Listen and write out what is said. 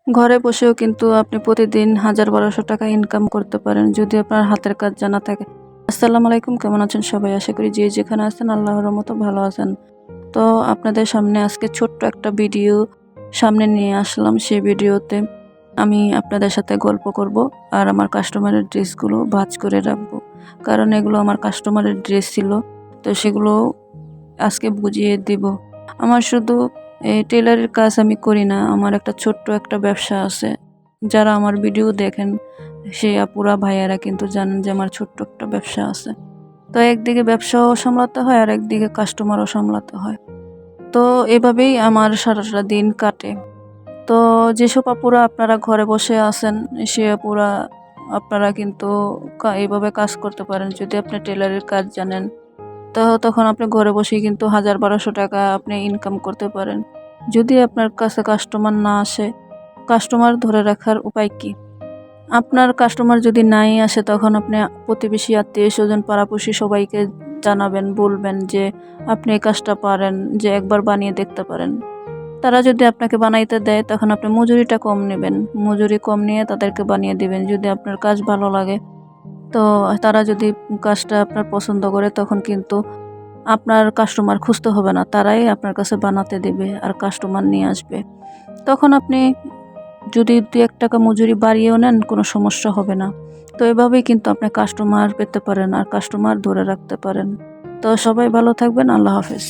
ঘরে বসেও কিন্তু আপনি প্রতিদিন ১,০০০-১,২০০ টাকা ইনকাম করতে পারেন যদি আপনার হাতের কাজ জানা থাকে। আসসালামু আলাইকুম, কেমন আছেন সবাই? আশা করি যে যেখানে আছেন আল্লাহর রহমতে ভালো আছেন। তো আপনাদের সামনে আজকে ছোট্ট একটা ভিডিও সামনে নিয়ে আসলাম। সেই ভিডিওতে আমি আপনাদের সাথে গল্প করব আর আমার কাস্টমারের ড্রেসগুলো ভাঁজ করে রাখবো। কারণ এগুলো আমার কাস্টমারের ড্রেস ছিল। তো সেগুলো আজকে বুঝিয়ে দিব। আমার শুধু টেইলারের কাজ আমি করি না, আমার একটা ছোট্ট একটা ব্যবসা আছে। যারা আমার ভিডিও দেখেন সেই আপুরা ভাইয়ারা কিন্তু জানেন যে আমার ছোট্ট একটা ব্যবসা আছে। তো একদিকে ব্যবসাও সামলাতে হয় আর একদিকে কাস্টমারও সামলাতে হয়। তো এভাবেই আমার সারাটা দিন কাটে। তো যেসব আপুরা আপনারা ঘরে বসে আছেন, সে আপুরা আপনারা কিন্তু এভাবে কাজ করতে পারেন। যদি আপনি টেইলারের কাজ জানেন, তখন আপনি ঘরে বসেই কিন্তু ১,০০০-১,২০০ টাকা আপনি ইনকাম করতে পারেন। যদি আপনার কাছে কাস্টমার না আসে, কাস্টমার ধরে রাখার উপায় কি? আপনার কাস্টমার যদি নাই আসে তখন আপনি প্রতিবেশী, আত্মীয়স্বজন, পাড়াপড়শি সবাইকে জানাবেন, বলবেন যে আপনি এই কাজটা পারেন, যে একবার বানিয়ে দেখতে পারেন। তারা যদি আপনাকে বানাইতে দেয় তখন আপনি মজুরিটা কম নেবেন। মজুরি কম নিয়ে তাদেরকে বানিয়ে দিবেন। যদি আপনার কাজ ভালো লাগে, তো তারা যদি কাজটা আপনার পছন্দ করে তখন কিন্তু আপনার কাস্টমার খুঁজতে হবে না। তারাই আপনার কাছে বানাতে দিবে আর কাস্টমার নিয়ে আসবে। তখন আপনি যদি ২-১ টাকা মজুরি বাড়িয়েও নেন, কোনো সমস্যা হবে না। তো এভাবেই কিন্তু আপনি কাস্টমার পেতে পারেন আর কাস্টমার ধরে রাখতে পারেন। তো সবাই ভালো থাকবেন। আল্লাহ হাফেজ।